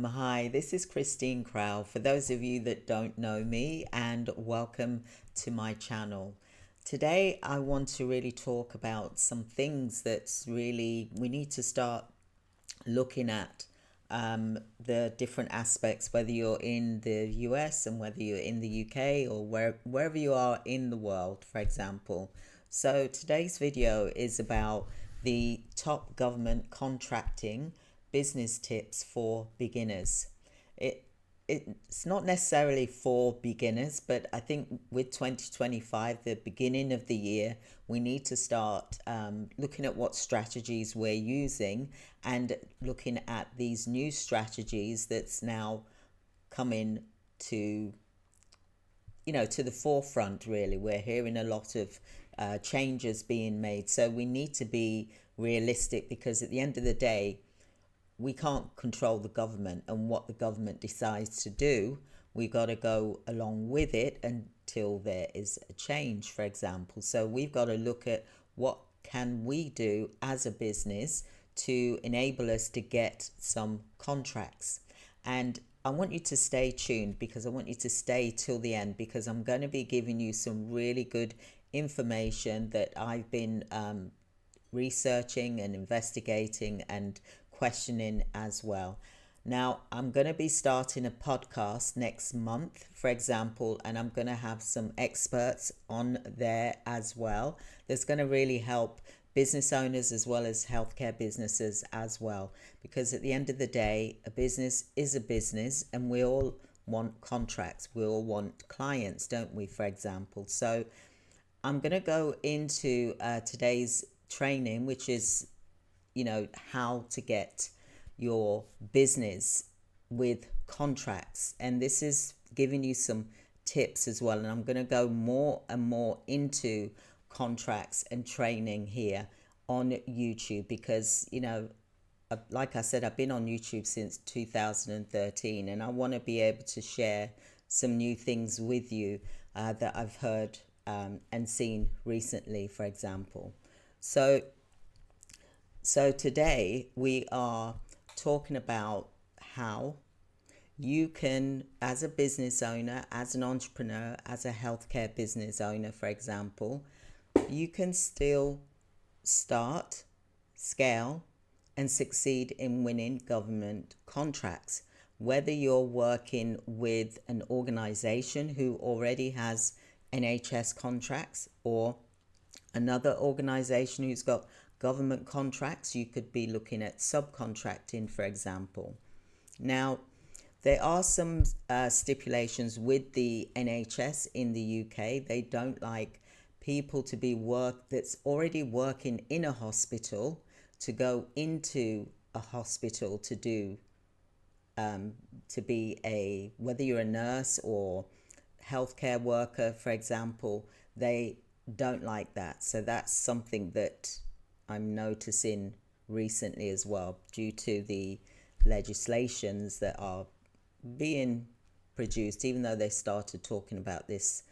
Hi, this is Christine Crow. For those of you that don't know me, and welcome to my channel. Today, I want to really talk about some things that's really we need to start looking at the different aspects, whether you're in the US and whether you're in the UK or wherever you are in the world, for example. So today's video is about the top government contracting business tips for beginners. It it's not necessarily for beginners, but I think with 2025, the beginning of the year, we need to start looking at what strategies we're using and looking at these new strategies that's now coming to to the forefront. Really, we're hearing a lot of changes being made, so we need to be realistic, because at the end of the day, we can't control the government and what the government decides to do. We got to go along with it until there is a change, for example. So we've got to look at what can we do as a business to enable us to get some contracts. And I want you to stay tuned, because I want you to stay till the end, because I'm going to be giving you some really good information that I've been researching and investigating and questioning as well. Now, I'm going to be starting a podcast next month, for example, and I'm going to have some experts on there as well. That's going to really help business owners as well as healthcare businesses as well. Because at the end of the day, a business is a business, and we all want contracts. We all want clients, don't we, for example? So I'm going to go into today's training, which is how to get your business with contracts, and this is giving you some tips as well. And I'm going to go more and more into contracts and training here on YouTube, because like I said, I've been on YouTube since 2013, and I want to be able to share some new things with you that I've heard and seen recently, for example. So today we are talking about how you can, as a business owner, as an entrepreneur, as a healthcare business owner, for example, you can still start, scale, and succeed in winning government contracts. Whether you're working with an organization who already has NHS contracts, or another organization who's got government contracts, you could be looking at subcontracting, for example. Now, there are some stipulations with the NHS in the UK. They don't like people to be that's already working in a hospital to go into a hospital to do to be whether you're a nurse or healthcare worker, for example. They don't like that. So that's something that I'm noticing recently as well, due to the legislations that are being produced, even though they started talking about this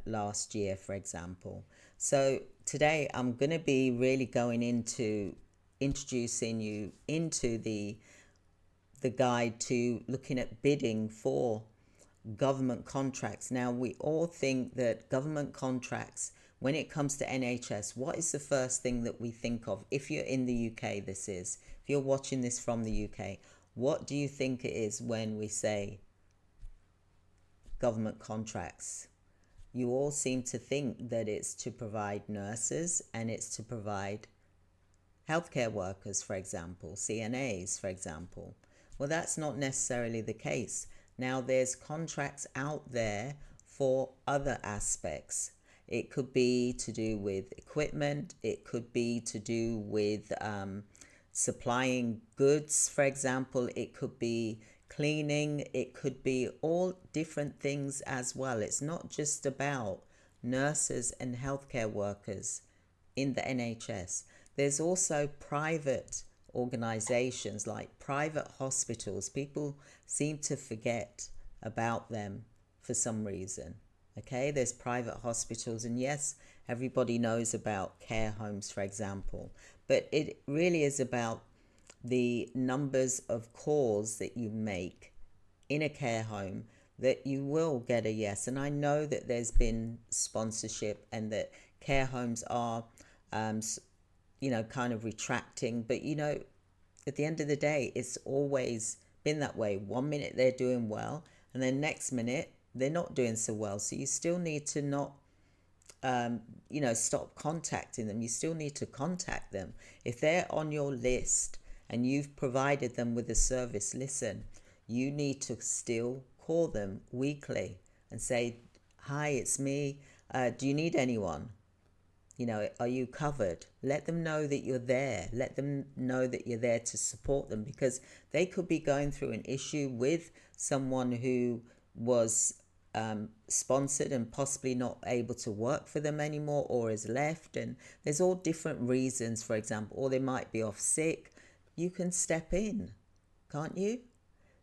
last year, for example. So today I'm going to be really going into introducing you into the guide to looking at bidding for government contracts. Now, we all think that government contracts, when it comes to NHS, what is the first thing that we think of? If you're in the UK, if you're watching this from the UK, what do you think it is when we say government contracts? You all seem to think that it's to provide nurses and it's to provide healthcare workers, for example, CNAs, for example. Well, that's not necessarily the case. Now, there's contracts out there for other aspects. It could be to do with equipment. It could be to do with supplying goods, for example. It could be cleaning. It could be all different things as well. It's not just about nurses and healthcare workers in the NHS. There's also private organizations, like private hospitals. People seem to forget about them for some reason. Okay, there's private hospitals, and yes, everybody knows about care homes, for example, but it really is about the numbers of calls that you make in a care home, that you will get a yes. And I know that there's been sponsorship and that care homes are, um, kind of retracting. But, at the end of the day, it's always been that way. 1 minute they're doing well, and then next minute they're not doing so well. So you still need to not, stop contacting them. You still need to contact them. If they're on your list and you've provided them with a service, listen, you need to still call them weekly and say, hi, it's me. Do you need anyone? Are you covered? Let them know that you're there. Let them know that you're there to support them, because they could be going through an issue with someone who was sponsored and possibly not able to work for them anymore, or has left. And there's all different reasons, for example, or they might be off sick. You can step in, can't you?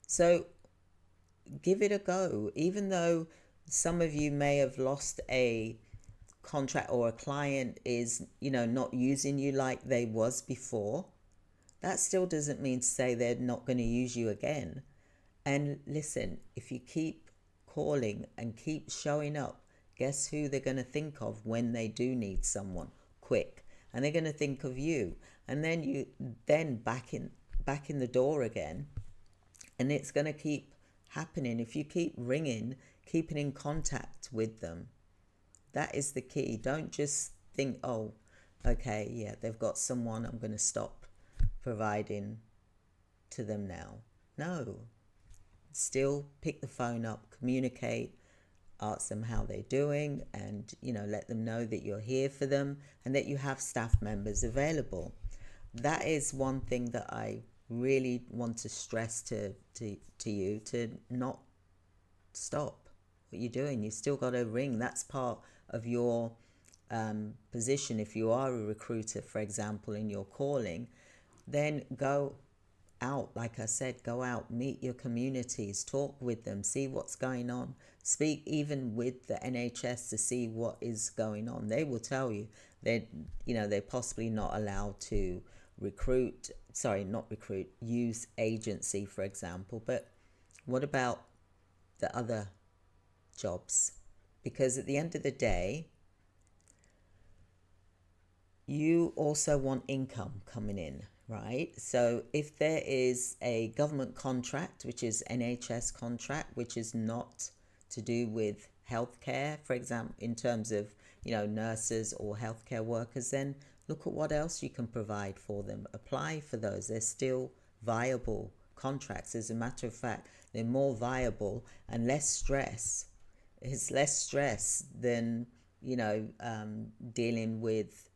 So give it a go. Even though some of you may have lost a contract, or a client is not using you like they was before, that still doesn't mean to say they're not going to use you again. And listen, if you keep calling and keep showing up, guess who they're going to think of when they do need someone quick? And they're going to think of you. And then you back in the door again. And it's going to keep happening if you keep ringing, keeping in contact with them. That is the key. Don't just think, oh, okay, yeah, they've got someone, I'm going to stop providing to them now. No. Still pick the phone up, communicate, ask them how they're doing, and, let them know that you're here for them and that you have staff members available. That is one thing that I really want to stress to you, to not stop what you're doing. You still got to ring. That's part of your position. If you are a recruiter, for example, in your calling, then go out. Like I said, go out, meet your communities, talk with them, see what's going on, speak even with the NHS to see what is going on. They will tell you that they're possibly not allowed to use agency, for example. But what about the other jobs? Because at the end of the day, you also want income coming in, right? So if there is a government contract, which is NHS contract, which is not to do with healthcare, for example, in terms of, nurses or healthcare workers, then look at what else you can provide for them. Apply for those. They're still viable contracts. As a matter of fact, they're more viable and less stress. It's less stress than, dealing with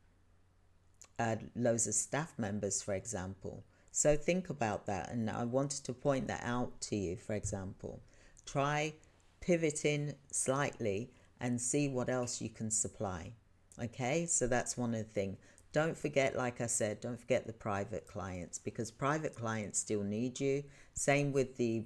loads of staff members, for example. So think about that. And I wanted to point that out to you, for example. Try pivoting slightly and see what else you can supply. Okay, so that's one of the things. Don't forget, like I said, don't forget the private clients, because private clients still need you. Same with the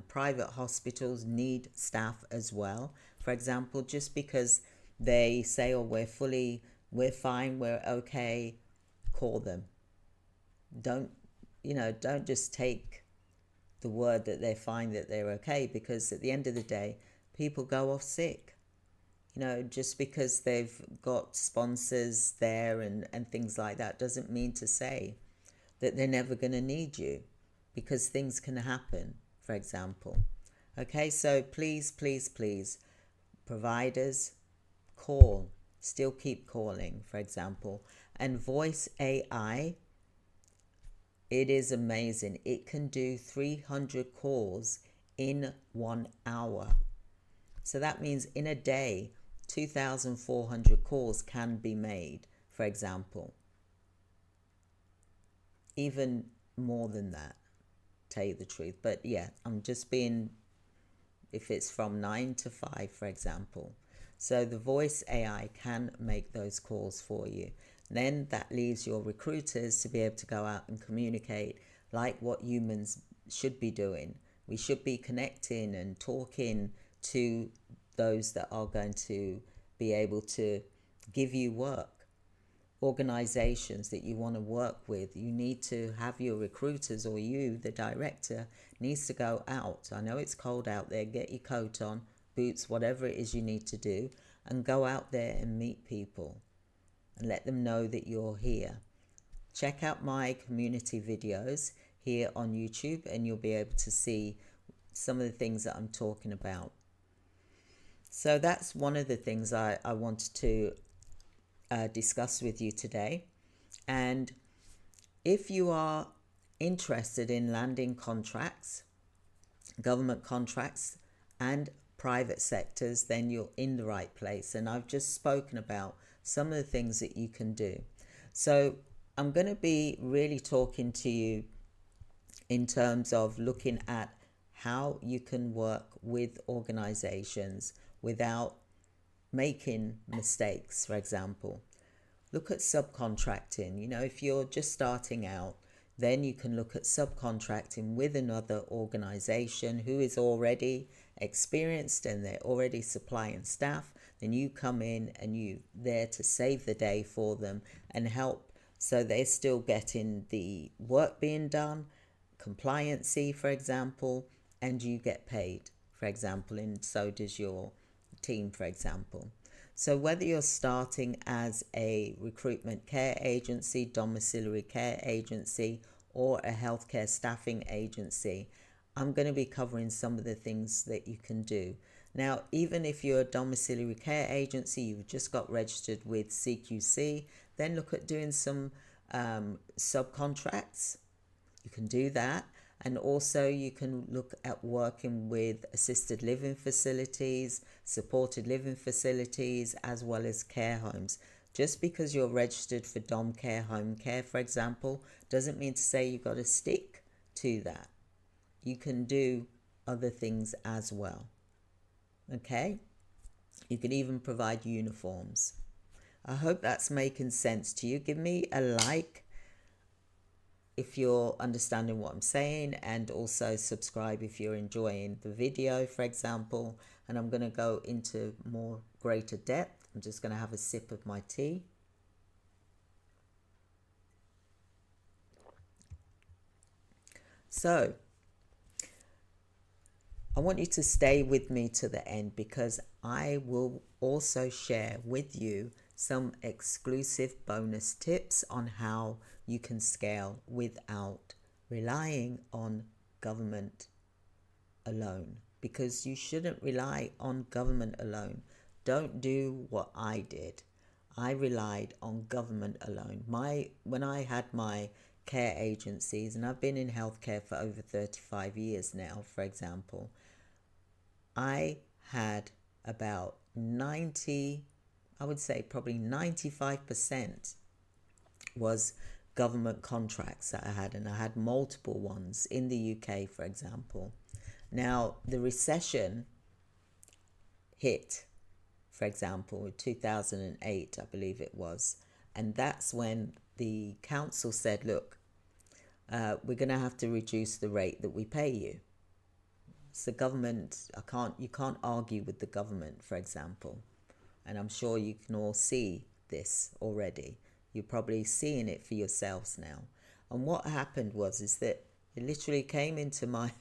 private hospitals need staff as well. For example, just because they say, oh, we're fine, we're okay, call them. Don't just take the word that they're fine, that they're okay, because at the end of the day, people go off sick. Just because they've got sponsors there and things like that doesn't mean to say that they're never going to need you, because things can happen, for example. Okay, so please, providers, call. Still keep calling, for example. And voice AI, it is amazing. It can do 300 calls in 1 hour. So that means in a day, 2,400 calls can be made, for example. Even more than that, tell you the truth. But yeah, I'm just being, if it's from 9 to 5, for example. So the voice AI can make those calls for you. Then that leaves your recruiters to be able to go out and communicate like what humans should be doing. We should be connecting and talking to those that are going to be able to give you work. organizations that you want to work with, you need to have your recruiters, or you, the director, needs to go out. I know it's cold out there. Get your coat on, boots, whatever it is you need to do, and go out there and meet people and let them know that you're here. Check out my community videos here on YouTube and you'll be able to see some of the things that I'm talking about. So that's one of the things I wanted to discuss with you today. And if you are interested in landing contracts, government contracts and private sectors, then you're in the right place. And I've just spoken about some of the things that you can do. So I'm going to be really talking to you in terms of looking at how you can work with organizations without making mistakes. For example, look at subcontracting. You know, if you're just starting out, then you can look at subcontracting with another organization who is already experienced and they're already supplying staff. Then you come in and you're there to save the day for them and help, so they're still getting the work being done, compliancy, for example, and you get paid, for example, and so does your team, for example. So whether you're starting as a recruitment care agency, domiciliary care agency, or a healthcare staffing agency, I'm going to be covering some of the things that you can do. Now, even if you're a domiciliary care agency, you've just got registered with CQC, then look at doing some subcontracts. You can do that. And also you can look at working with assisted living facilities, supported living facilities, as well as care homes. Just because you're registered for dom care, home care, for example, doesn't mean to say you've got to stick to that. You can do other things as well. Okay? You can even provide uniforms. I hope that's making sense to you. Give me a like if you're understanding what I'm saying, and also subscribe if you're enjoying the video, for example. And I'm going to go into more greater depth. I'm just going to have a sip of my tea. So I want you to stay with me to the end, because I will also share with you some exclusive bonus tips on how you can scale without relying on government alone, because you shouldn't rely on government alone. Don't do what I did. I relied on government alone. When I had my care agencies, and I've been in healthcare for over 35 years now, for example, I had about 90, I would say probably 95% was government contracts that I had, and I had multiple ones in the UK, for example. Now, the recession hit, for example, in 2008, I believe it was, and that's when the council said, look, we're going to have to reduce the rate that we pay you. It's the government. You can't argue with the government, for example. And I'm sure you can all see this already. You're probably seeing it for yourselves now. And what happened is that they literally came into my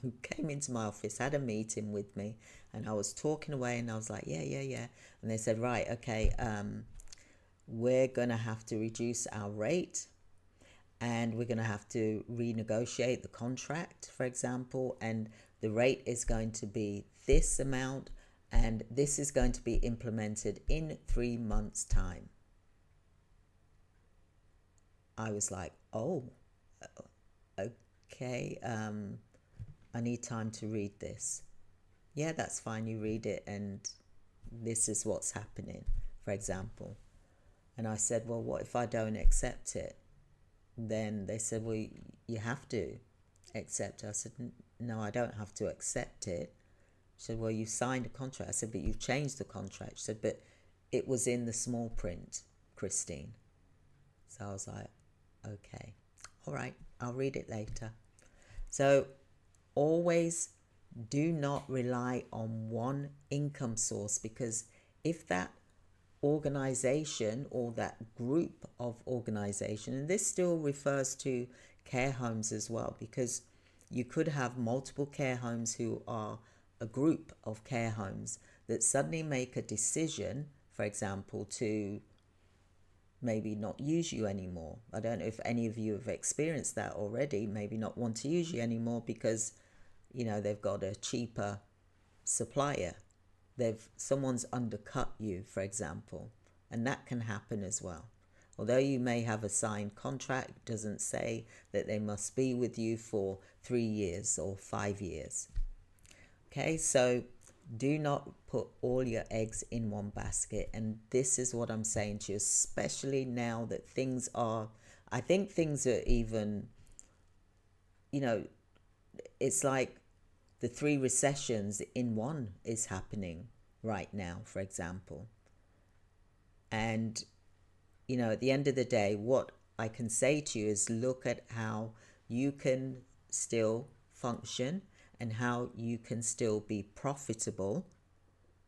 office, had a meeting with me, and I was talking away, and I was like, yeah. And they said, right, okay, we're going to have to reduce our rate, and we're going to have to renegotiate the contract, for example, and the rate is going to be this amount, and this is going to be implemented in 3 months' time. I was like, oh, okay, I need time to read this. Yeah, that's fine, you read it, and this is what's happening, for example. And I said, well, what if I don't accept it? Then they said, well, you have to accept it. I said, no, I don't have to accept it. She said, well, you signed a contract. I said, but you've changed the contract. She said, but it was in the small print, Christine. So I was like, okay, all right, I'll read it later. So always do not rely on one income source, because if that organization or that group of organization, and this still refers to care homes as well, because you could have multiple care homes who are a group of care homes that suddenly make a decision, for example, to maybe not use you anymore. I don't know if any of you have experienced that already, maybe not want to use you anymore because, they've got a cheaper supplier. Someone's undercut you, for example, and that can happen as well. Although you may have a signed contract, it doesn't say that they must be with you for 3 years or 5 years. Okay, so do not put all your eggs in one basket. And this is what I'm saying to you, especially now that I think things are even, it's like the 3 recessions in one is happening right now, for example. And, at the end of the day, what I can say to you is look at how you can still function and how you can still be profitable,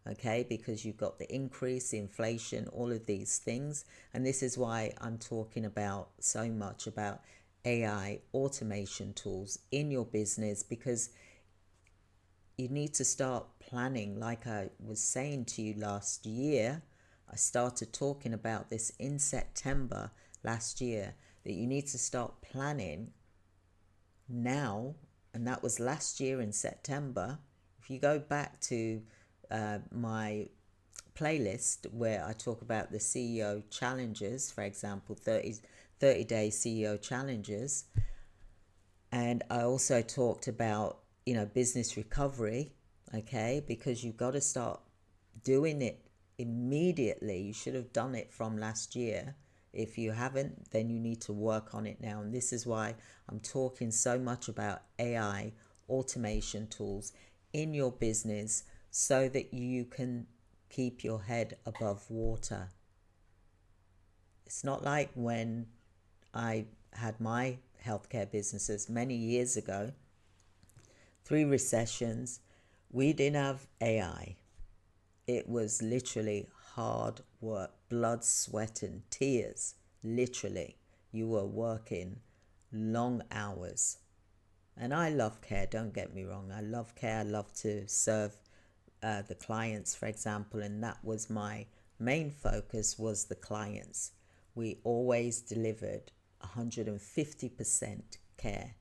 okay? Because you've got the increase, the inflation, all of these things. And this is why I'm talking about so much about AI automation tools in your business, because you need to start planning. Like I was saying to you last year, I started talking about this in September last year, that you need to start planning now. And that was last year in September. If you go back to my playlist where I talk about the CEO challenges, for example, 30-day CEO challenges, and I also talked about business recovery, okay, because you've got to start doing it immediately. You should have done it from last year. If you haven't, then you need to work on it now. And this is why I'm talking so much about AI automation tools in your business, so that you can keep your head above water. It's not like when I had my healthcare businesses many years ago, 3 recessions, we didn't have AI. It was literally hard work, blood, sweat, and tears. Literally, you were working long hours. And I love care, don't get me wrong. I love care. I love to serve the clients, for example. And that was my main focus, was the clients. We always delivered 150% care,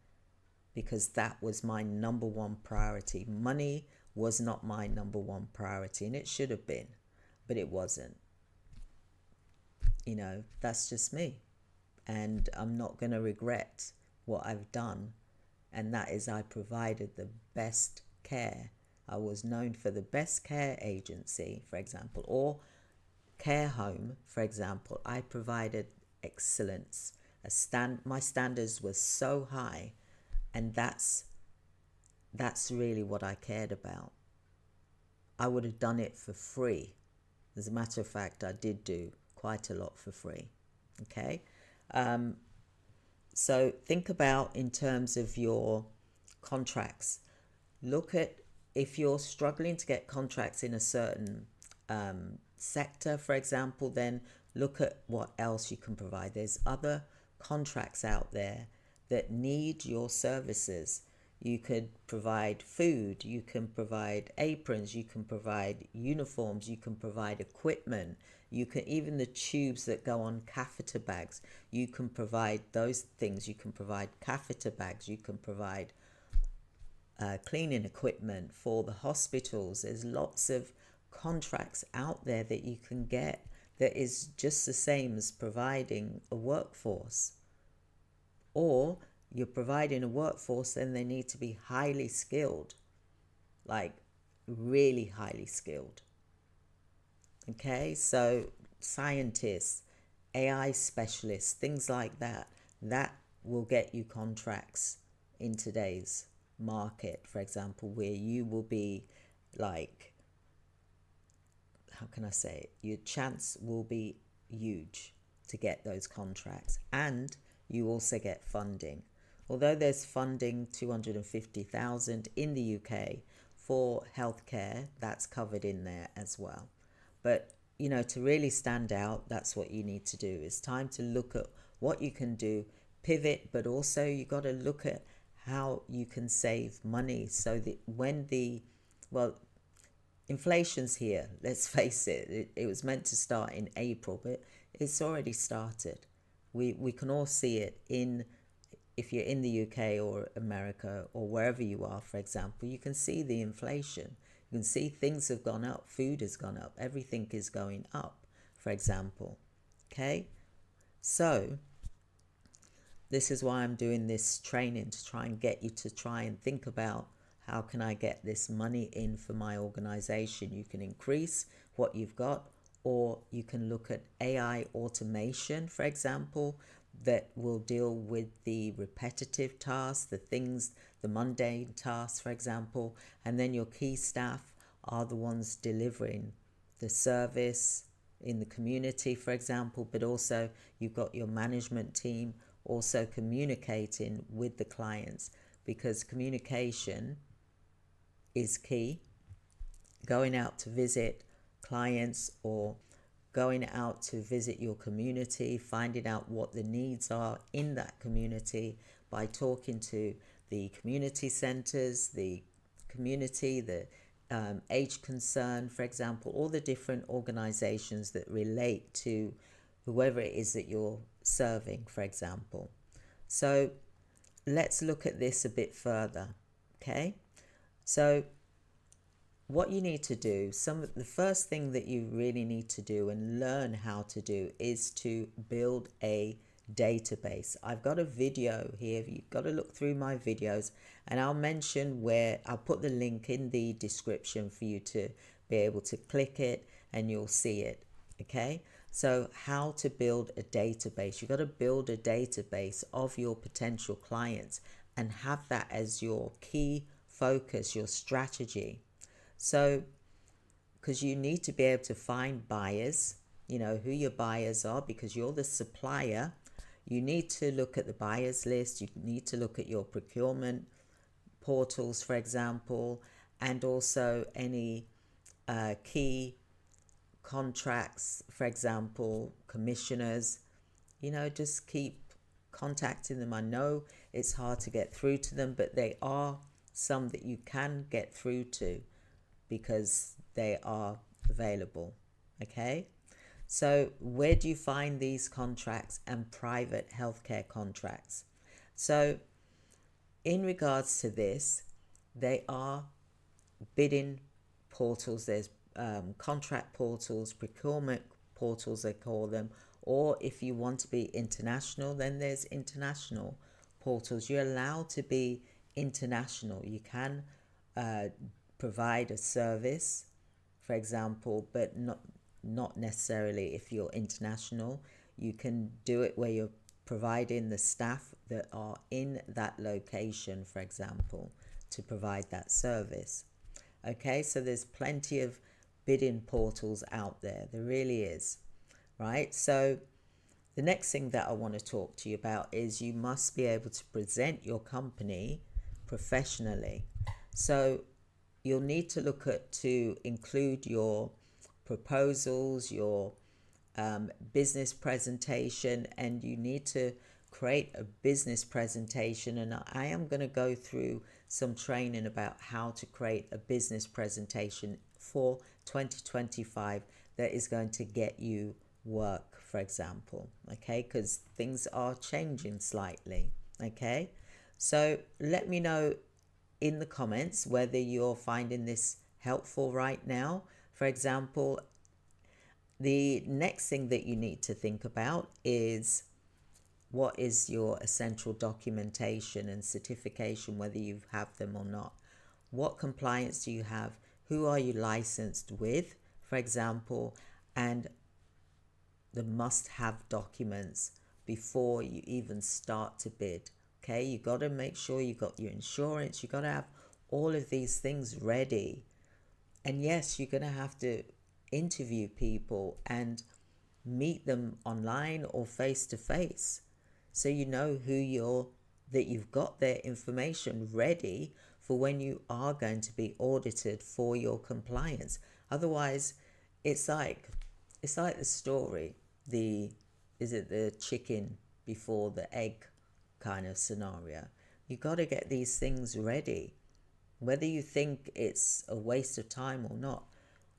because that was my number one priority. Money was not my number one priority, and it should have been, but it wasn't. That's just me. And I'm not going to regret what I've done. And that is, I provided the best care. I was known for the best care agency, for example, or care home, for example. I provided excellence. My standards were so high, and that's really what I cared about. I would have done it for free. As a matter of fact, I did do quite a lot for free. Okay. So think about, in terms of your contracts, look at, if you're struggling to get contracts in a certain sector, for example, then look at what else you can provide. There's other contracts out there that need your services. You could provide food, you can provide aprons, you can provide uniforms, you can provide equipment, you can, even the tubes that go on catheter bags, you can provide those things. You can provide catheter bags, you can provide cleaning equipment for the hospitals. There's lots of contracts out there that you can get that is just the same as providing a workforce. Or you're providing a workforce, then they need to be highly skilled, like really highly skilled. Okay, so scientists, AI specialists, things like that will get you contracts in today's market, for example, where you will be like, how can I say it? Your chance will be huge to get those contracts, and you also get funding. Although there's funding, 250,000 in the UK for healthcare, that's covered in there as well. But to really stand out, that's what you need to do. It's time to look at what you can do, pivot, but also you got to look at how you can save money so that when well, inflation's here, let's face it. It was meant to start in April, but it's already started. We can all see it if you're in the UK or America or wherever you are, for example, you can see the inflation. You can see things have gone up, food has gone up, everything is going up, for example. Okay? So this is why I'm doing this training, to try and get you to try and think about, how can I get this money in for my organization? You can increase what you've got, or you can look at AI automation, for example, that will deal with the repetitive tasks, the things, the mundane tasks, for example, and then your key staff are the ones delivering the service in the community, for example, but also you've got your management team also communicating with the clients, because communication is key. Going out to visit clients or going out to visit your community, finding out what the needs are in that community by talking to the community centers, the community, the age concern, for example, all the different organizations that relate to whoever it is that you're serving, for example. So let's look at this a bit further, okay? So what you need to do, the first thing that you really need to do and learn how to do is to build a database. I've got a video here. You've got to look through my videos, and I'll mention I'll put the link in the description for you to be able to click it and you'll see it. Okay, so how to build a database. You've got to build a database of your potential clients and have that as your key focus, your strategy. So, because you need to be able to find buyers, who your buyers are, because you're the supplier. You need to look at the buyers list. You need to look at your procurement portals, for example, and also any key contracts, for example, commissioners. Just keep contacting them. I know it's hard to get through to them, but they are some that you can get through to because they are available. Okay, so where do you find these contracts and private healthcare contracts? So in regards to this, they are bidding portals. There's contract portals, procurement portals they call them, or if you want to be international, then there's international portals. You're allowed to be international. You can provide a service, for example, but not necessarily if you're international. You can do it where you're providing the staff that are in that location, for example, to provide that service. Okay, so there's plenty of bidding portals out there. There really is, right? So the next thing that I want to talk to you about is you must be able to present your company professionally. So you'll need to look at to include your proposals, your business presentation, and you need to create a business presentation. And I am going to go through some training about how to create a business presentation for 2025 that is going to get you work, for example, okay, because things are changing slightly. Okay, so let me know in the comments whether you're finding this helpful right now. For example, the next thing that you need to think about is what is your essential documentation and certification, whether you have them or not. What compliance do you have? Who are you licensed with, for example, and the must-have documents before you even start to bid. Okay, you got to make sure you got your insurance. You got to have all of these things ready. And yes, you're going to have to interview people and meet them online or face to face, so you know that you've got their information ready for when you are going to be audited for your compliance. Otherwise, it's like it's like the story, the is it the chicken before the egg kind of scenario. You got to get these things ready, whether you think it's a waste of time or not.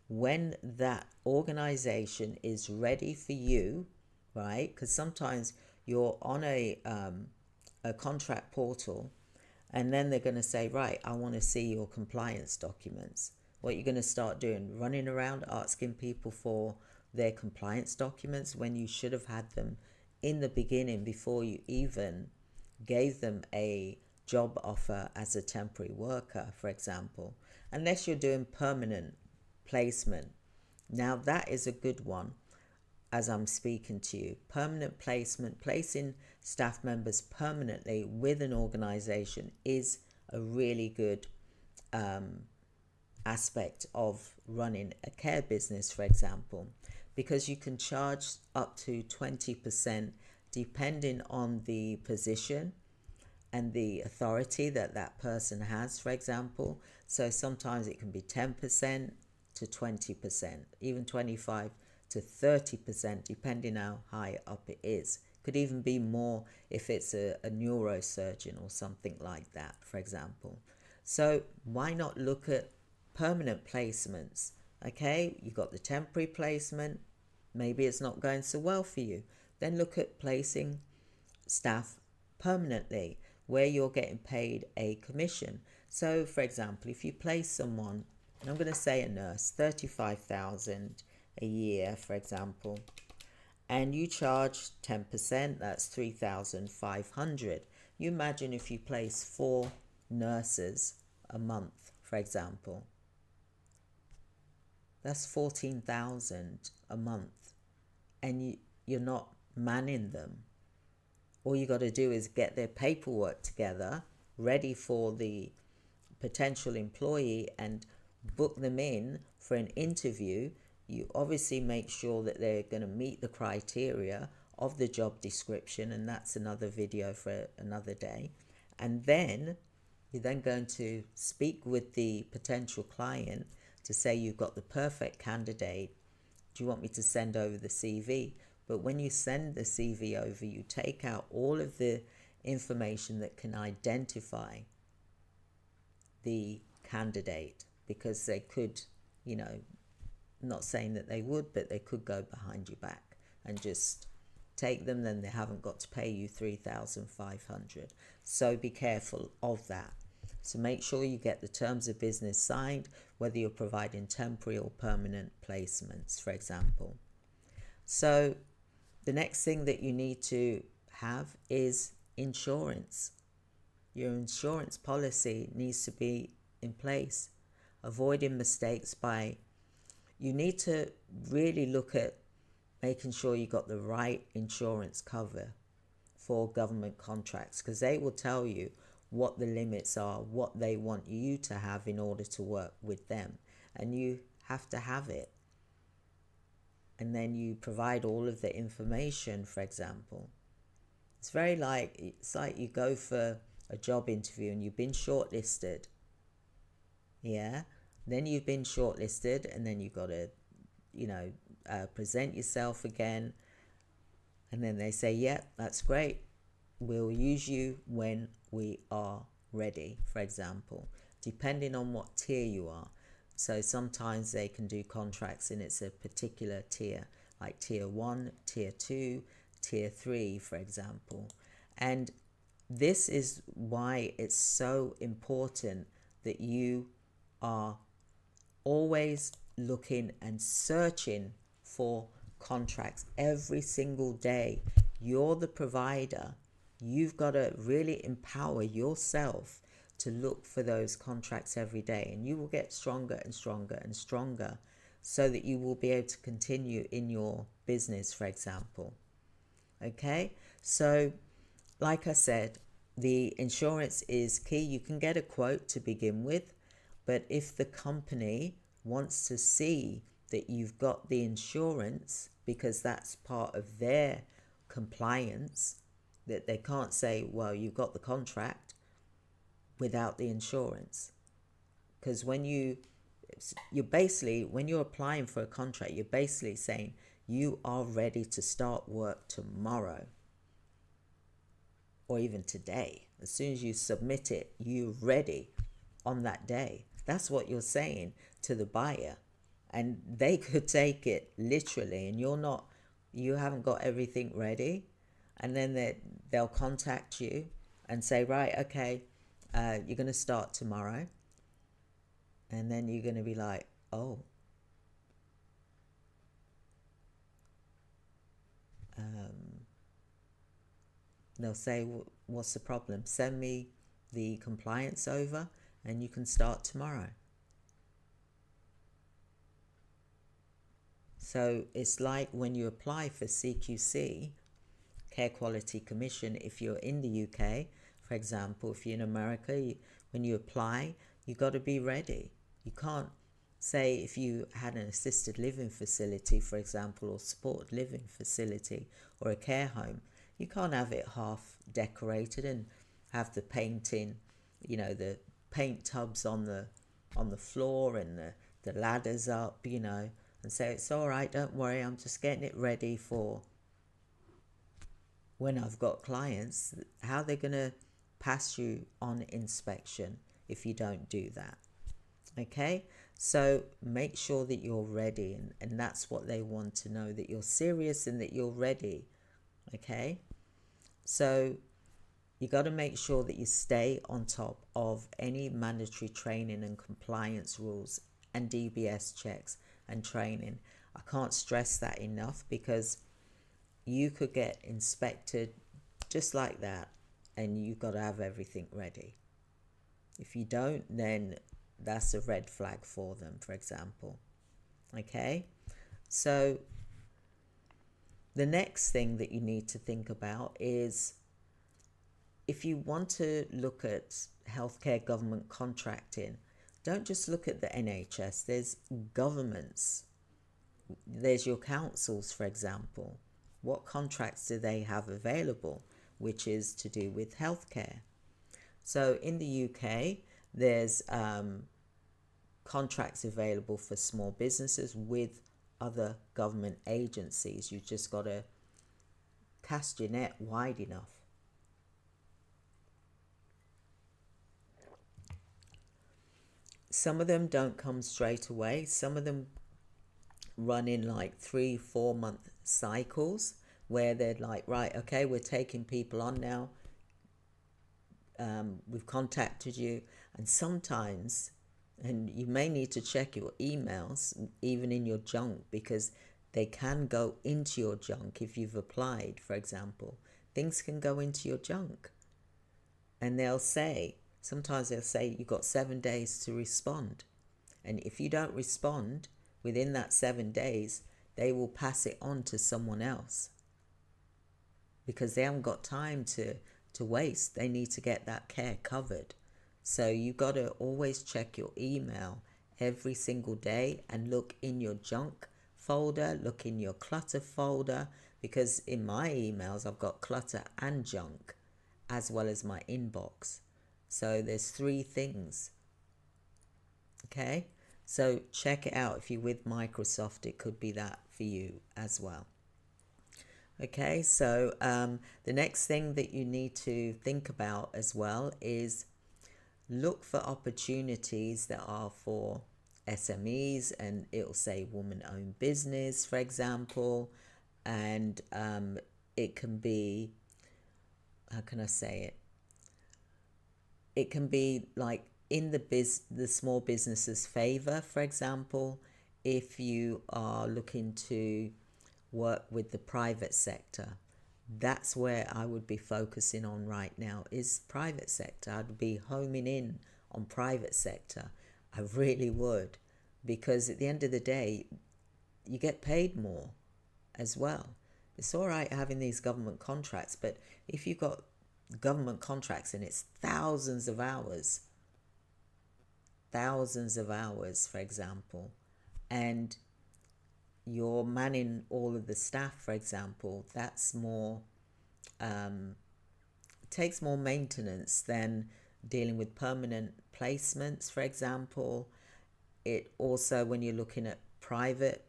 When that organization is ready for you, right? Because sometimes you're on a contract portal, and then they're going to say, right, I want to see your compliance documents. What you're going to start doing, running around asking people for their compliance documents when you should have had them in the beginning before you even gave them a job offer as a temporary worker, for example, unless you're doing permanent placement. Now that is a good one as I'm speaking to you. Permanent placement, placing staff members permanently with an organization is a really good aspect of running a care business, for example, because you can charge up to 20% depending on the position and the authority that that person has, for example. So sometimes it can be 10% to 20%, even 25 to 30%, depending how high up it is. Could even be more if it's a neurosurgeon or something like that, for example. So why not look at permanent placements? Okay, you got the temporary placement, maybe it's not going so well for you. Then look at placing staff permanently where you're getting paid a commission. So for example, if you place someone, I'm going to say a nurse, 35,000 a year, for example, and you charge 10%, that's 3,500. You imagine if you place 4 nurses a month, for example, that's 14,000 a month, and you're not manning them. All you got to do is get their paperwork together, ready for the potential employee, and book them in for an interview. You obviously make sure that they're going to meet the criteria of the job description, and that's another video for another day. And then you're then going to speak with the potential client to say you've got the perfect candidate. Do you want me to send over the CV? But when you send the CV over, you take out all of the information that can identify the candidate, because they could, not saying that they would, but they could go behind your back and just take them, then they haven't got to pay you 3,500. So be careful of that. So make sure you get the terms of business signed, whether you're providing temporary or permanent placements, for example. So the next thing that you need to have is insurance. Your insurance policy needs to be in place. Avoiding mistakes you need to really look at making sure you got the right insurance cover for government contracts, because they will tell you what the limits are, what they want you to have in order to work with them, and you have to have it. And then you provide all of the information, for example. It's like you go for a job interview and you've been shortlisted. Yeah. Then you've been shortlisted, and then you've got to, present yourself again. And then they say, yeah, that's great. We'll use you when we are ready, for example, depending on what tier you are. So sometimes they can do contracts and it's a particular tier, like tier 1, tier 2, tier 3, for example. And this is why it's so important that you are always looking and searching for contracts every single day. You're the provider. You've got to really empower yourself to look for those contracts every day, and you will get stronger and stronger and stronger so that you will be able to continue in your business, for example. Okay, so like I said, the insurance is key. You can get a quote to begin with, but if the company wants to see that you've got the insurance, because that's part of their compliance, that they can't say, well, you've got the contract without the insurance. Because when you're applying for a contract, you're basically saying you are ready to start work tomorrow or even today. As soon as you submit it, you're ready on that day. That's what you're saying to the buyer. And they could take it literally, and you haven't got everything ready. And then they'll contact you and say, right, okay, you're going to start tomorrow. And then you're going to be like, oh, they'll say, what's the problem? Send me the compliance over and you can start tomorrow. So it's like when you apply for CQC, Care Quality Commission, if you're in the UK, for example, if you're in America, when you apply, you got to be ready. You can't say if you had an assisted living facility, for example, or supported living facility or a care home, you can't have it half decorated and have the painting, the paint tubs on the floor and the ladders up, and say, it's all right, don't worry, I'm just getting it ready for when I've got clients. How they're going to pass you on inspection if you don't do that? Okay, so make sure that you're ready, and that's what they want to know, that you're serious and that you're ready. Okay, so you got to make sure that you stay on top of any mandatory training and compliance rules and DBS checks and training. I can't stress that enough, because you could get inspected just like that, and you've got to have everything ready. If you don't, then that's a red flag for them, for example. Okay, so the next thing that you need to think about is, if you want to look at healthcare government contracting, don't just look at the NHS. There's governments. There's your councils, for example. What contracts do they have available, which is to do with healthcare? So in the UK, there's contracts available for small businesses with other government agencies. You just got to cast your net wide enough. Some of them don't come straight away. Some of them run in like 3-4 month cycles, where they're like, right, okay, we're taking people on now. We've contacted you. And sometimes, and you may need to check your emails, even in your junk, because they can go into your junk if you've applied, for example. Things can go into your junk. And sometimes they'll say, you've got 7 days to respond. And if you don't respond within that 7 days, they will pass it on to someone else, because they haven't got time to waste. They need to get that care covered. So you got to always check your email every single day and look in your junk folder, look in your clutter folder, because in my emails I've got clutter and junk as well as my inbox. So there's 3 things. Okay, so check it out. If you're with Microsoft, it could be that for you as well. Okay, so the next thing that you need to think about as well is look for opportunities that are for SMEs, and it'll say woman-owned business, for example, and it can be, how can I say it? It can be like in the small business's favor, for example, if you are looking to work with the private sector. That's where I would be focusing on right now, is private sector. I'd be homing in on private sector. I really would, because at the end of the day, you get paid more as well. It's all right having these government contracts, but if you've got government contracts and it's thousands of hours, for example, and you're manning all of the staff, for example, that's more, takes more maintenance than dealing with permanent placements, for example. It also, when you're looking at private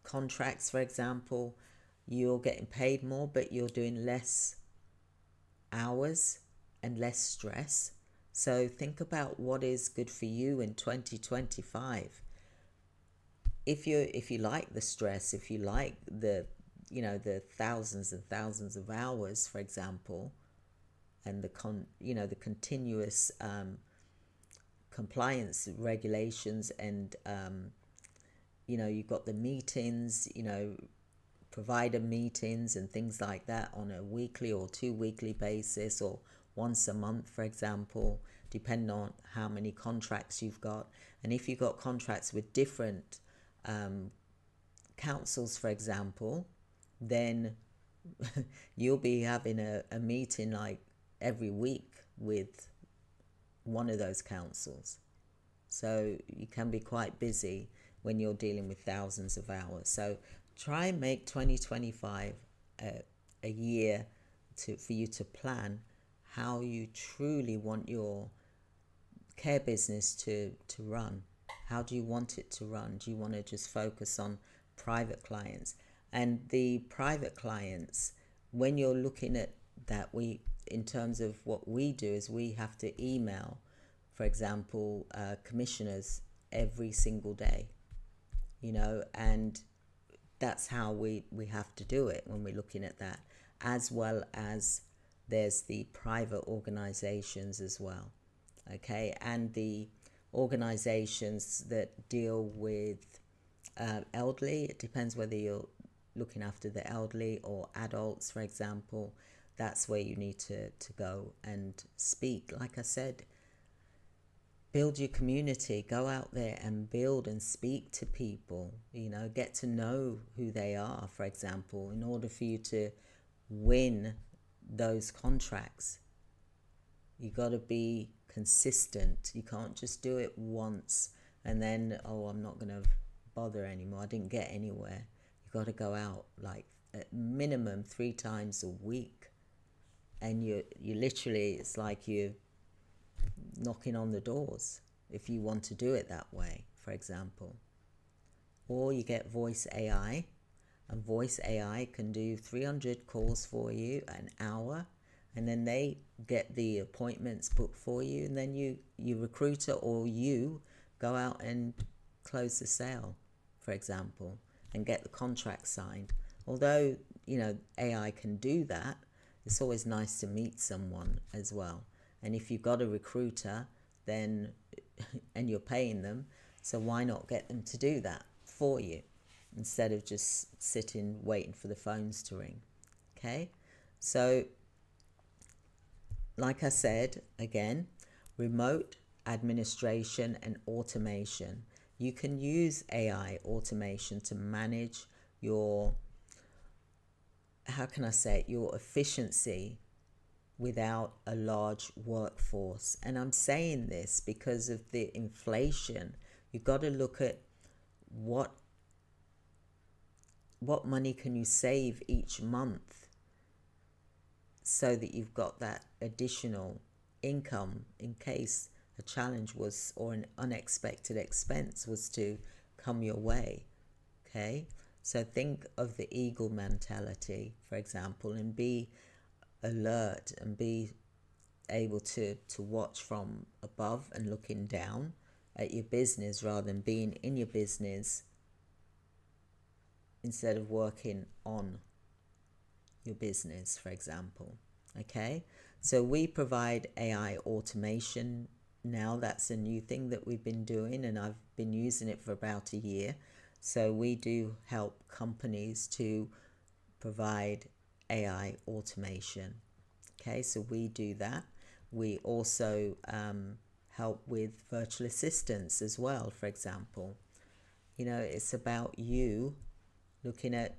contracts, for example, you're getting paid more, but you're doing less hours and less stress. So think about what is good for you in 2025. If you like the stress, if you like the thousands and thousands of hours, for example, and the continuous compliance regulations, and you've got the meetings, provider meetings and things like that on a weekly or 2 weekly basis, or once a month, for example, depending on how many contracts you've got. And if you've got contracts with different councils, for example, then you'll be having a meeting like every week with one of those councils. So you can be quite busy when you're dealing with thousands of hours. So try and make 2025 a year for you to plan how you truly want your care business to run. How do you want it to run? Do you want to just focus on private clients? And the private clients, when you're looking at that, in terms of what we do, is we have to email, for example, commissioners every single day, and that's how we have to do it when we're looking at that, as well as there's the private organizations as well. Okay, and the organizations that deal with elderly, it depends whether you're looking after the elderly or adults, for example. That's where you need to go and speak. Like I said, build your community, go out there and build and speak to people, get to know who they are, for example, in order for you to win those contracts. You got to be consistent. You can't just do it once and then, I'm not going to bother anymore, I didn't get anywhere. You got to go out like at minimum 3 times a week, and you literally, it's like you're knocking on the doors if you want to do it that way, for example. Or you get voice AI, and voice AI can do 300 calls for you an hour, and then they get the appointments booked for you, and then you recruiter or you go out and close the sale, for example, and get the contract signed. Although AI can do that, it's always nice to meet someone as well. And if you've got a recruiter, then and you're paying them, so why not get them to do that for you instead of just sitting waiting for the phones to ring? Okay, so like I said, again, remote administration and automation. You can use AI automation to manage your, your efficiency without a large workforce. And I'm saying this because of the inflation. You've got to look at what money can you save each month, so that you've got that additional income in case a challenge was, or an unexpected expense was to come your way. Okay, so think of the eagle mentality, for example, and be alert and be able to watch from above and looking down at your business, rather than being in your business instead of working on your business, for example. Okay, so we provide AI automation now. That's a new thing that we've been doing, and I've been using it for about a year. So we do help companies to provide AI automation. Okay, so we do that. We also help with virtual assistants as well, for example. It's about you looking at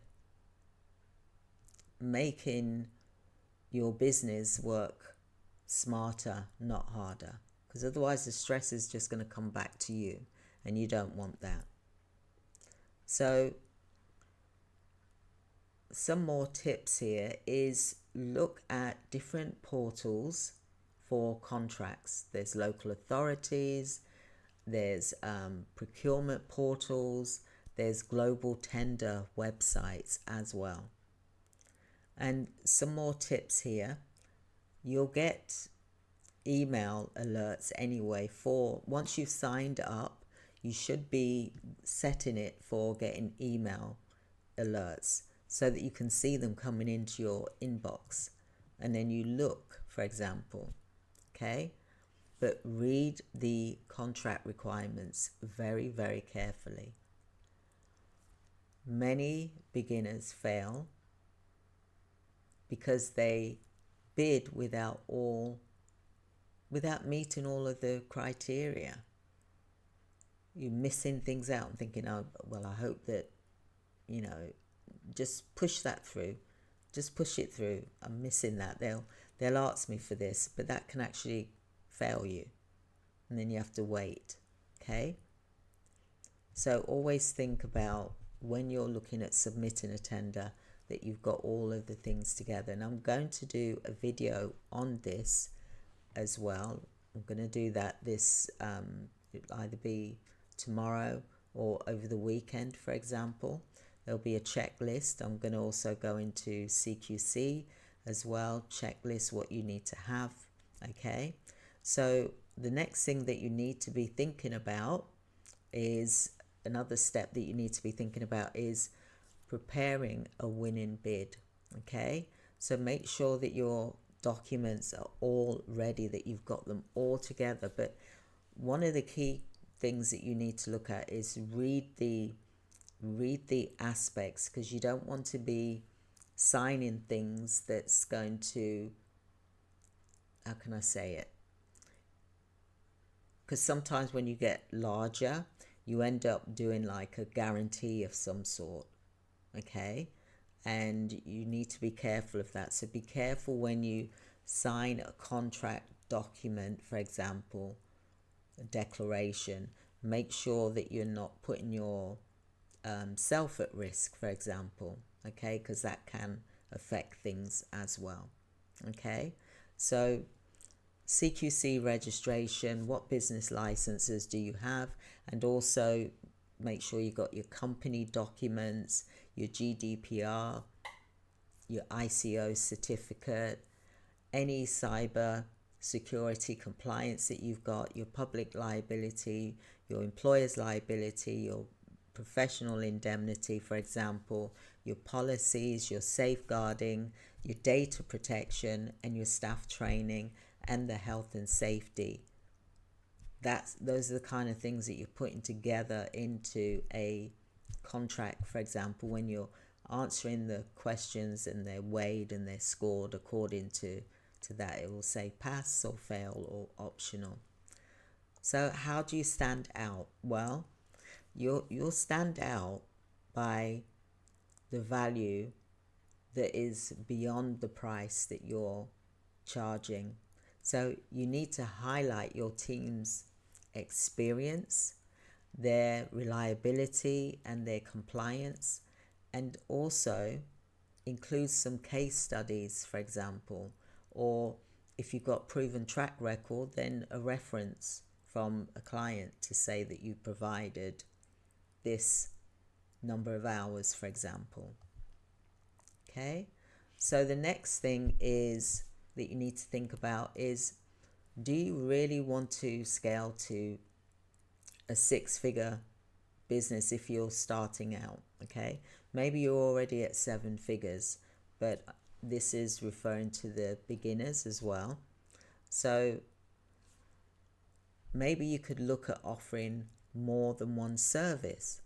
making your business work smarter, not harder, because otherwise the stress is just going to come back to you, and you don't want that. So some more tips here is look at different portals for contracts. There's local authorities, there's procurement portals, There's global tender websites as well. And some more tips here. You'll get email alerts anyway for once you've signed up. You should be setting it for getting email alerts so that you can see them coming into your inbox, and then you look, for example. Okay, but read the contract requirements very, very carefully. Many beginners fail because they bid without meeting all of the criteria. You're missing things out and thinking, oh, well, I hope that, just push that through. Just push it through. I'm missing that. They'll ask me for this, but that can actually fail you. And then you have to wait. Okay? So always think about when you're looking at submitting a tender that you've got all of the things together. And I'm going to do a video on this as well. I'm going to do that it'll either be tomorrow or over the weekend, for example. There'll be a checklist. I'm going to also go into CQC as well, checklist what you need to have. Okay, so the next thing that you need to be thinking about is another step that you need to be thinking about is preparing a winning bid. Okay, so make sure that your documents are all ready, that you've got them all together. But one of the key things that you need to look at is read the aspects, because you don't want to be signing things that's going to, how can I say it? Because sometimes when you get larger, you end up doing like a guarantee of some sort. Okay, and you need to be careful of that. So be careful when you sign a contract document, for example, a declaration. Make sure that you're not putting your self at risk, for example. Okay, because that can affect things as well. Okay, so CQC registration, what business licenses do you have, and also make sure you got your company documents, your GDPR, your ICO certificate, any cyber security compliance that you've got, your public liability, your employer's liability, your professional indemnity, for example, your policies, your safeguarding, your data protection, and your staff training, and the health and safety. Those are the kind of things that you're putting together into a contract. For example, when you're answering the questions and they're weighed and they're scored according to that, it will say pass or fail or optional. So how do you stand out? Well, you'll stand out by the value that is beyond the price that you're charging. So you need to highlight your team's experience, their reliability and their compliance, and also include some case studies, for example, or if you've got proven track record, then a reference from a client to say that you provided this number of hours, for example. Okay, so the next thing is that you need to think about is, do you really want to scale to a six-figure business if you're starting out? Okay, maybe you're already at seven figures, but this is referring to the beginners as well. So maybe you could look at offering more than one service.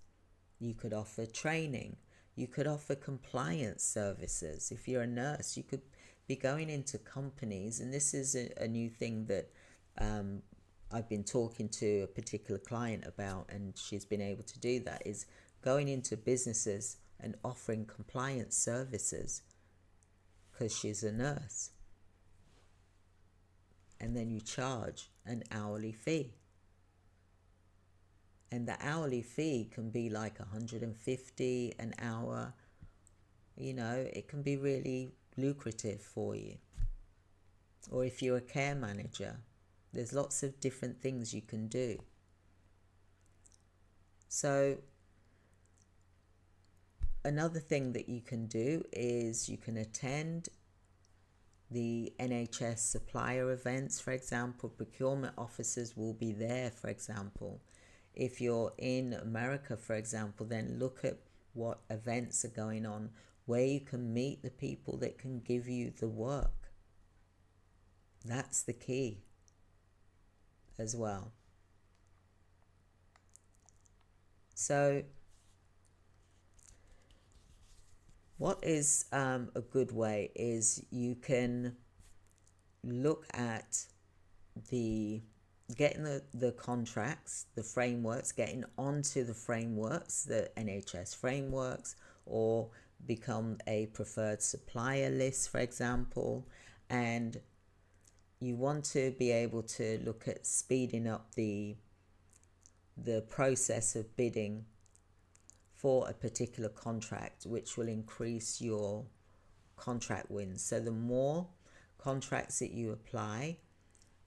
You could offer training. You could offer compliance services. If you're a nurse, you could be going into companies, and this is a new thing that I've been talking to a particular client about, and she's been able to do that, is going into businesses and offering compliance services because she's a nurse. And then you charge an hourly fee. And the hourly fee can be like $150 an hour. You know, it can be really lucrative for you. Or if you're a care manager, there's lots of different things you can do. So another thing that you can do is you can attend the NHS supplier events, for example. Procurement officers will be there, for example. If you're in America, for example, then look at what events are going on where you can meet the people that can give you the work. That's the key as well. So what is a good way is you can look at the getting the contracts, the frameworks, getting onto the frameworks, the NHS frameworks, or become a preferred supplier list, for example. And you want to be able to look at speeding up the process of bidding for a particular contract, which will increase your contract wins. So the more contracts that you apply,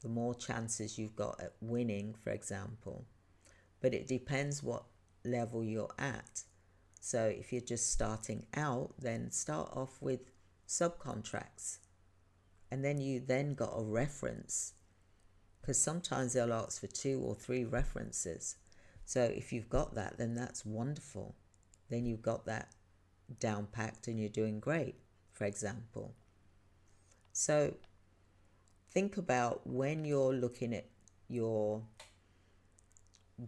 the more chances you've got at winning, for example. But it depends what level you're at. So if you're just starting out, then start off with subcontracts. And then you then got a reference, because sometimes they'll ask for 2 or 3 references. So if you've got that, then that's wonderful. Then you've got that down packed and you're doing great, for example. So think about when you're looking at your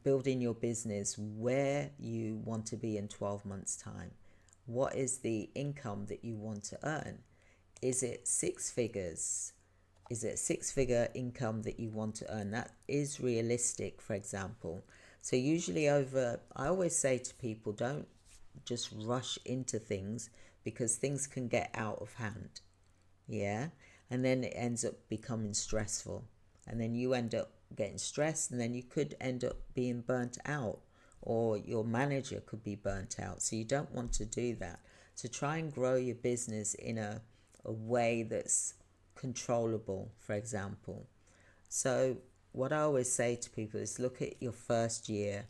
building your business, where you want to be in 12 months' time. What is the income that you want to earn? Is it 6 figures? Is it a 6-figure income that you want to earn? That is realistic, for example. So usually I always say to people, don't just rush into things, because things can get out of hand. Yeah. And then it ends up becoming stressful. And then you end up getting stressed, and then you could end up being burnt out, or your manager could be burnt out. So you don't want to do that. So try and grow your business in a way that's controllable, for example. So what I always say to people is look at your first year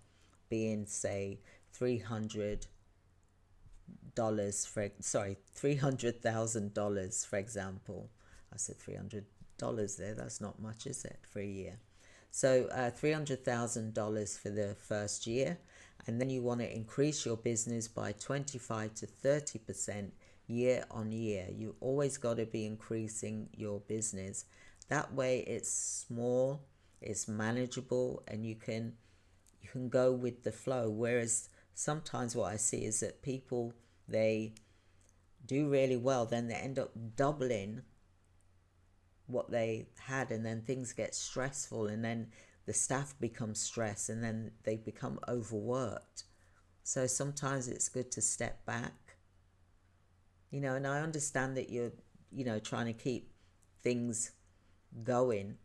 being, say, $300,000 for example. I said $300 there. That's not much, is it, for a year? So $300,000 for the first year, and then you want to increase your business by 25 to 30% year on year. You always got to be increasing your business. That way it's small, it's manageable, and you can go with the flow. Whereas sometimes what I see is that people, they do really well, then they end up doubling what they had, and then things get stressful, and then the staff become stressed, and then they become overworked. So sometimes it's good to step back, and I understand that you're trying to keep things going,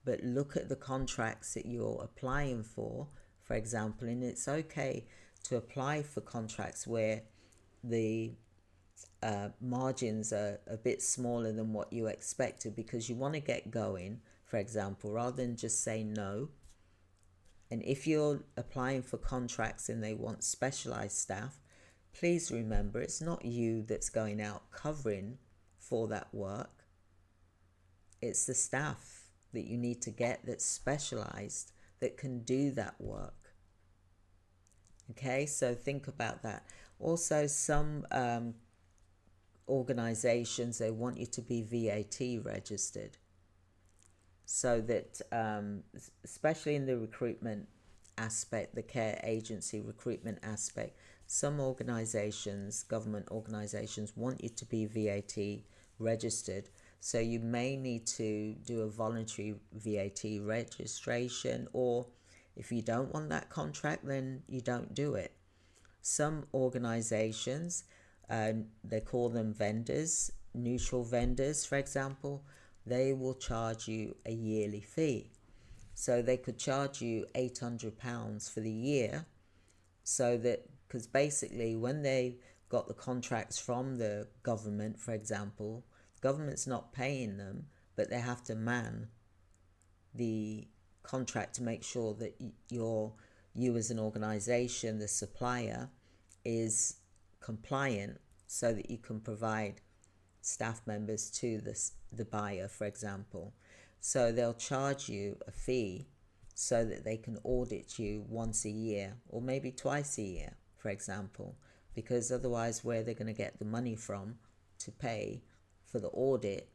but look at the contracts that you're applying for example. And it's okay to apply for contracts where the margins are a bit smaller than what you expected, because you want to get going, for example, rather than just say no. And if you're applying for contracts and they want specialized staff, please remember it's not you that's going out covering for that work. It's the staff that you need to get that's specialized, that can do that work. Okay, so think about that. Also, some organizations, they want you to be VAT registered, so that especially in the recruitment aspect, the care agency recruitment aspect, some organizations, government organizations, want you to be VAT registered. So you may need to do a voluntary VAT registration, or if you don't want that contract, then you don't do it. Some organizations, they call them vendors, neutral vendors, for example, they will charge you a yearly fee. So they could charge you £800 for the year, so that, because basically when they got the contracts from the government, for example, the government's not paying them, but they have to man the contract to make sure that you as an organization, the supplier, is compliant so that you can provide staff members to the buyer, for example. So they'll charge you a fee so that they can audit you once a year or maybe twice a year, for example, because otherwise where they're going to get the money from to pay for the audit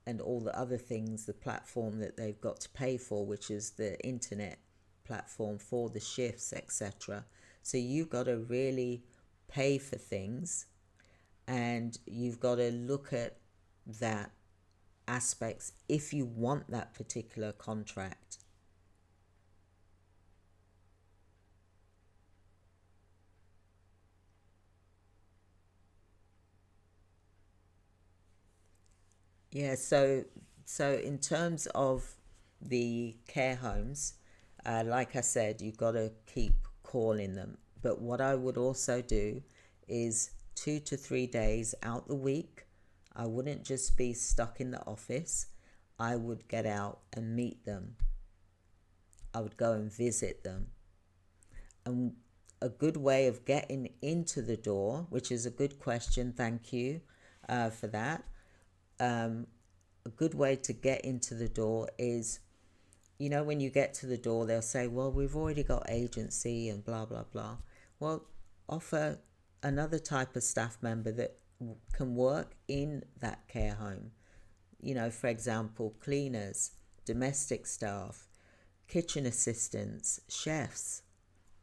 and all the other things, the platform that they've got to pay for, which is the internet platform for the shifts, etc. So you've got to really pay for things, and you've got to look at that aspects if you want that particular contract. Yeah, so in terms of the care homes, like I said, you've got to keep calling them. But what I would also do is 2 to 3 days out the week, I wouldn't just be stuck in the office. I would get out and meet them. I would go and visit them. And a good way of getting into the door, which is a good question, thank you for that. A good way to get into the door is, when you get to the door, they'll say, well, we've already got agency and blah, blah, blah. Well, offer another type of staff member that can work in that care home. For example, cleaners, domestic staff, kitchen assistants, chefs.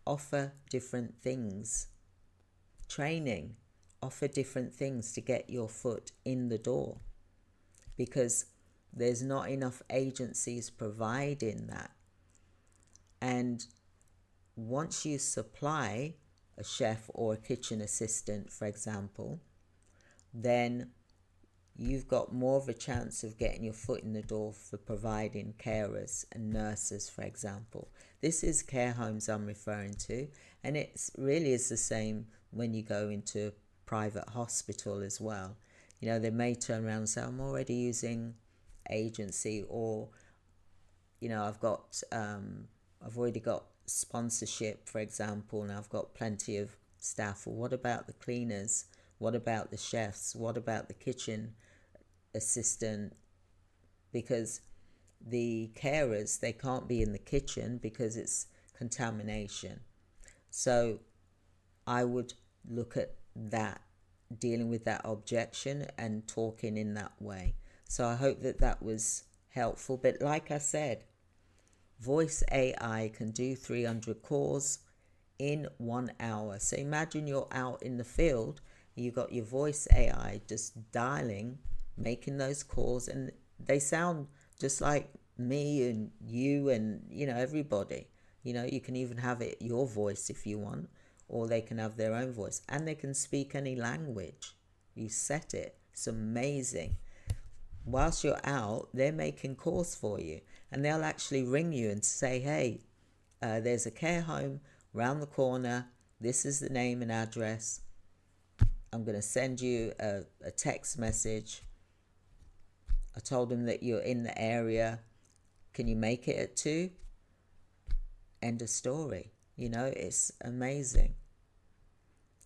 Offer different things. Training. Offer different things to get your foot in the door, because there's not enough agencies providing that. And once you supply a chef or a kitchen assistant, for example, then you've got more of a chance of getting your foot in the door for providing carers and nurses, for example. This is care homes I'm referring to, and it really is the same when you go into private hospital as well. They may turn around and say, I'm already using agency, or I've already got sponsorship, for example, and I've got plenty of staff. Well, what about the cleaners? What about the chefs? What about the kitchen assistant? Because the carers, they can't be in the kitchen because it's contamination. So I would look at that, dealing with that objection and talking in that way. So I hope that was helpful. But like I said, voice AI can do 300 calls in 1 hour. So imagine you're out in the field, you got your voice AI just dialing, making those calls, and they sound just like me and you and everybody. You can even have it your voice if you want, or they can have their own voice, and they can speak any language. You set it. It's amazing. Whilst you're out, they're making calls for you, and they'll actually ring you and say, hey, there's a care home round the corner. This is the name and address. I'm going to send you a text message. I told them that you're in the area. Can you make it at 2? End of story. It's amazing.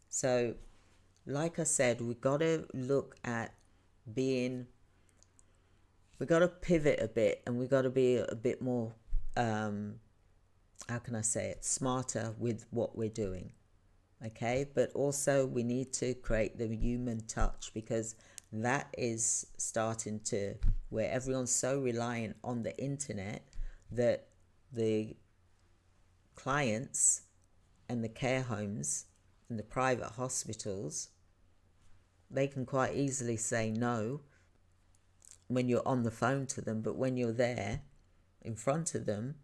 So, like I said, we got to look at we got to pivot a bit, and we got to be a bit more, how can I say it, smarter with what we're doing. Okay, but also we need to create the human touch, because that is starting to, where everyone's so reliant on the internet that the clients and the care homes and the private hospitals, they can quite easily say no when you're on the phone to them, but when you're there in front of them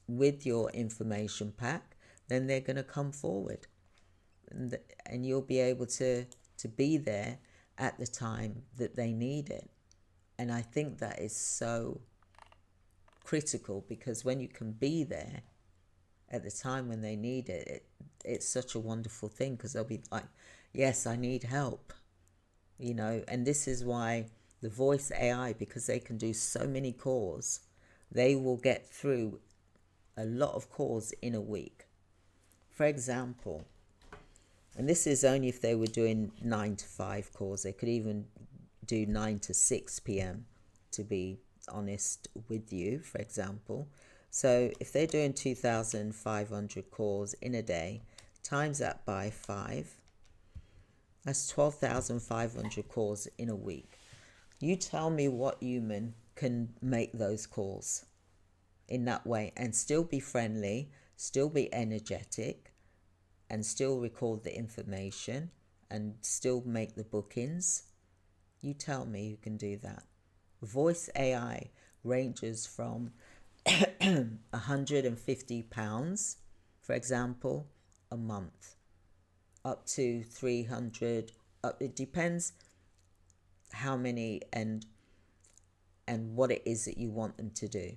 with your information pack, then they're going to come forward, and you'll be able to be there at the time that they need it. And I think that is so critical, because when you can be there at the time when they need it, it's such a wonderful thing, because they'll be like, yes, I need help. And this is why the voice AI, because they can do so many calls, they will get through a lot of calls in a week. For example, And this is only if they were doing 9 to 5 calls. They could even do 9 to 6 p.m., to be honest with you, for example. So if they're doing 2,500 calls in a day, times that by 5, that's 12,500 calls in a week. You tell me what human can make those calls in that way and still be friendly, still be energetic, and still record the information and still make the bookings. You tell me who can do that. Voice AI ranges from £150, for example, a month, up to 300. It depends how many and what it is that you want them to do.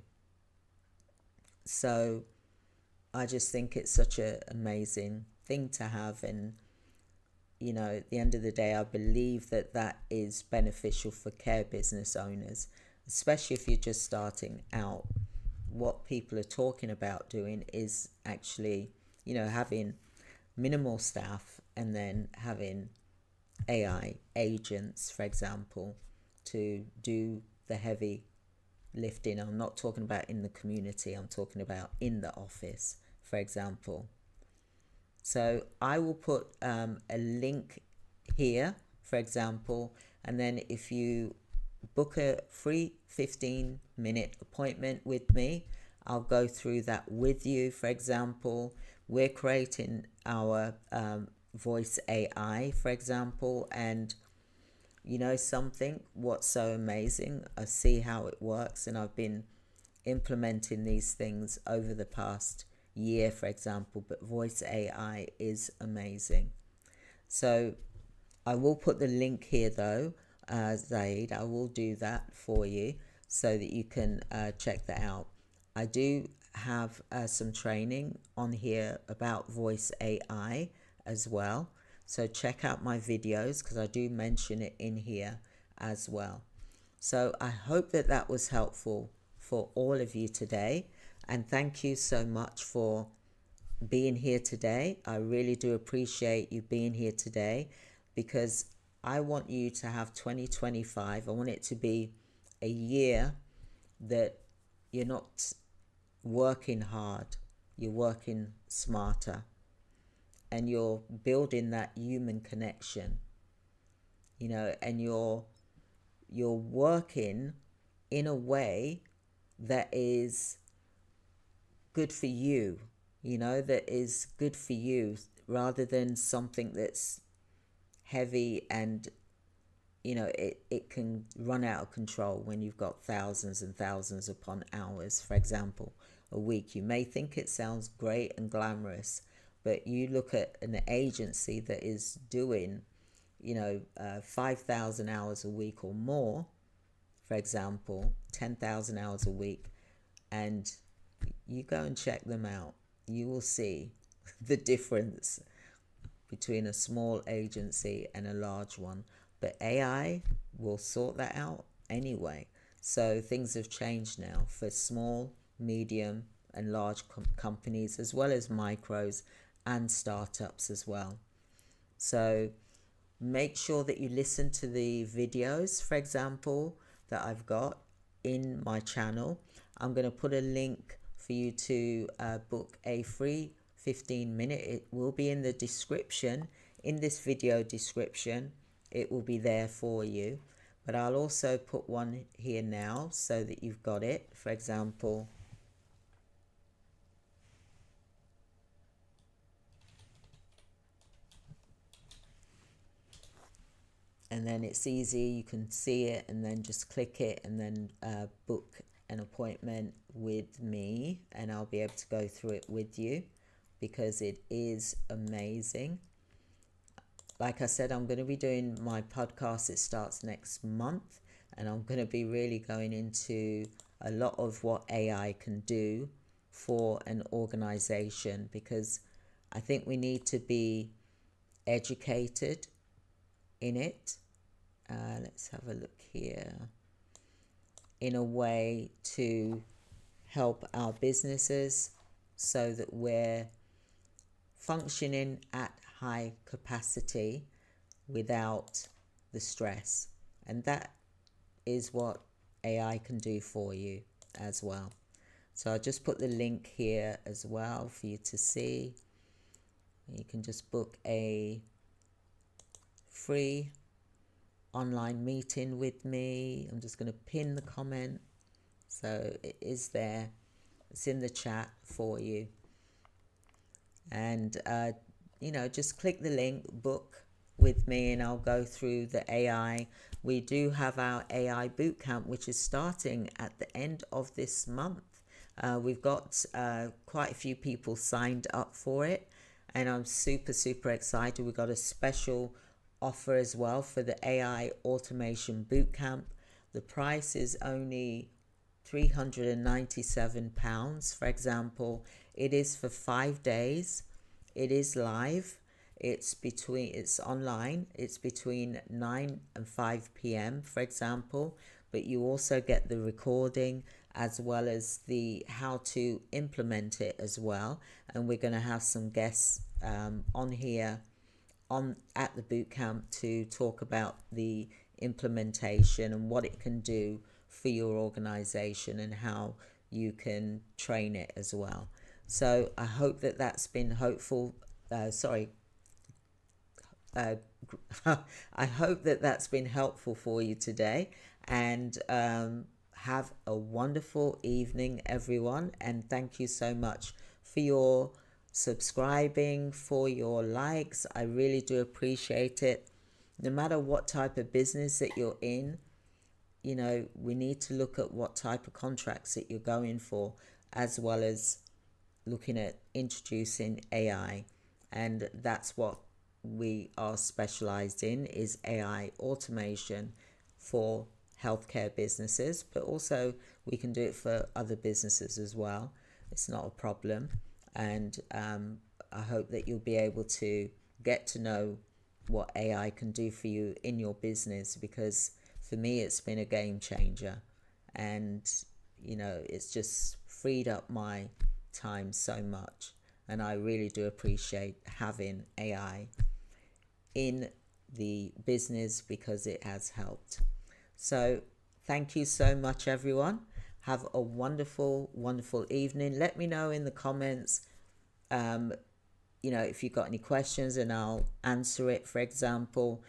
So I just think it's such an amazing thing to have. And, you know, at the end of the day, I believe that that is beneficial for care business owners, especially if you're just starting out. What people are talking about doing is actually, you know, having minimal staff and then having AI agents, for example, to do the heavy lifting. I'm not talking about in the community, I'm talking about in the office, for example. So I will put a link here, for example, and then if you book a free 15-minute appointment with me, I'll go through that with you. For example, we're creating our voice AI, for example, and you know something, what's so amazing, I see how it works, and I've been implementing these things over the past year, for example, but voice AI is amazing. So I will put the link here though, Zaid, I will do that for you so that you can check that out. I do have some training on here about voice AI as well. So check out my videos because I do mention it in here as well. So I hope that that was helpful for all of you today. And thank you so much for being here today. I really do appreciate you being here today because I want you to have 2025. I want it to be a year that you're not working hard, you're working smarter, and you're building that human connection, you know, and you're working in a way that is good for you, you know, that is good for you rather than something that's heavy and, you know, it can run out of control when you've got thousands and thousands upon hours, for example, a week. You may think it sounds great and glamorous, but you look at an agency that is doing, you know, 5,000 hours a week or more, for example, 10,000 hours a week, and you go and check them out. You will see the difference between a small agency and a large one. But AI will sort that out anyway. So things have changed now for small, medium, and large companies, as well as micros and startups as well. So make sure that you listen to the videos, for example, that I've got in my channel. I'm going to put a link for you to book a free 15-minute. It will be in the description, in this video description. It will be there for you. But I'll also put one here now so that you've got it. For example, and then it's easy, you can see it and then just click it and then book an appointment with me, and I'll be able to go through it with you because it is amazing. Like I said, I'm going to be doing my podcast. It starts next month, and I'm going to be really going into a lot of what AI can do for an organization, because I think we need to be educated in it. Let's have a look here. In a way to help our businesses so that we're functioning at high capacity without the stress. And that is what AI can do for you as well. So I'll just put the link here as well for you to see. You can just book a free online meeting with me. I'm just going to pin the comment. So it is there. It's in the chat for you. And, just click the link, book with me, and I'll go through the AI. We do have our AI Bootcamp, which is starting at the end of this month. We've got quite a few people signed up for it, and I'm super, super excited. We've got a special offer as well for the AI Automation Bootcamp. The price is only £397, for example. It is for 5 days. It is live. It's online. It's between 9 and 5 p.m., for example. But you also get the recording as well as the how to implement it as well. And we're going to have some guests on here at the bootcamp to talk about the implementation and what it can do for your organization and how you can train it as well. So I hope that that's been hopeful. I hope that that's been helpful for you today, and have a wonderful evening, everyone. And thank you so much for your subscribing, for your likes. I really do appreciate it. No matter what type of business that you're in, we need to look at what type of contracts that you're going for, as well as looking at introducing AI. And that's what we are specialized in, is AI automation for healthcare businesses, but also we can do it for other businesses as well. It's not a problem. And I hope that you'll be able to get to know what AI can do for you in your business, because for me it's been a game changer, and it's just freed up my time so much, and I really do appreciate having AI in the business because it has helped. So thank you so much, everyone. Have a wonderful, wonderful evening. Let me know in the comments if you've got any questions, and I'll answer it. For example,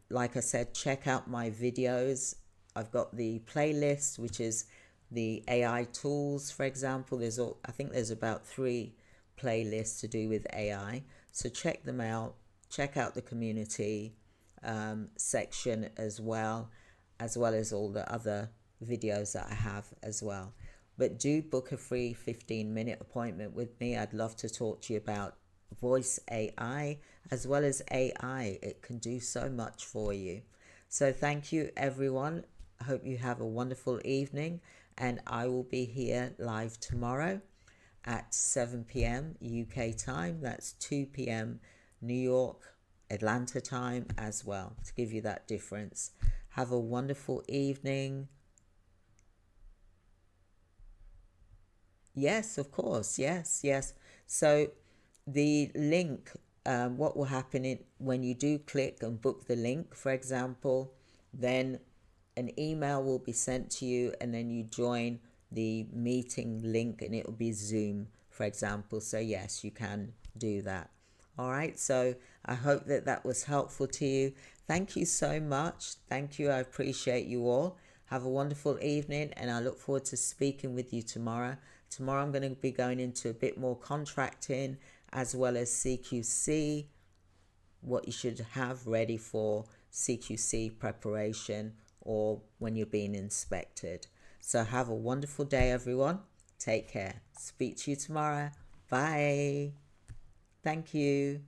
like I said, check out my videos. I've got the playlist, which is the AI tools, for example. I think there's about 3 playlists to do with AI. So check them out. Check out the community section as well as all the other videos that I have as well. But do book a free 15-minute appointment with me. I'd love to talk to you about voice AI as well as AI. It can do so much for you. So thank you, everyone. I hope you have a wonderful evening, and I will be here live tomorrow at 7 p.m. UK time. That's 2 p.m. New York, Atlanta time as well, to give you that difference. Have a wonderful evening. Yes, of course. Yes. So the link, what will happen when you do click and book the link, for example, then an email will be sent to you, and then you join the meeting link, and it will be Zoom, for example. So yes, you can do that. All right. So I hope that was helpful to you. Thank you so much. Thank you. I appreciate you all. Have a wonderful evening, and I look forward to speaking with you tomorrow. Tomorrow I'm going to be going into a bit more contracting as well as CQC, what you should have ready for CQC preparation or when you're being inspected. So have a wonderful day, everyone. Take care. Speak to you tomorrow. Bye. Thank you.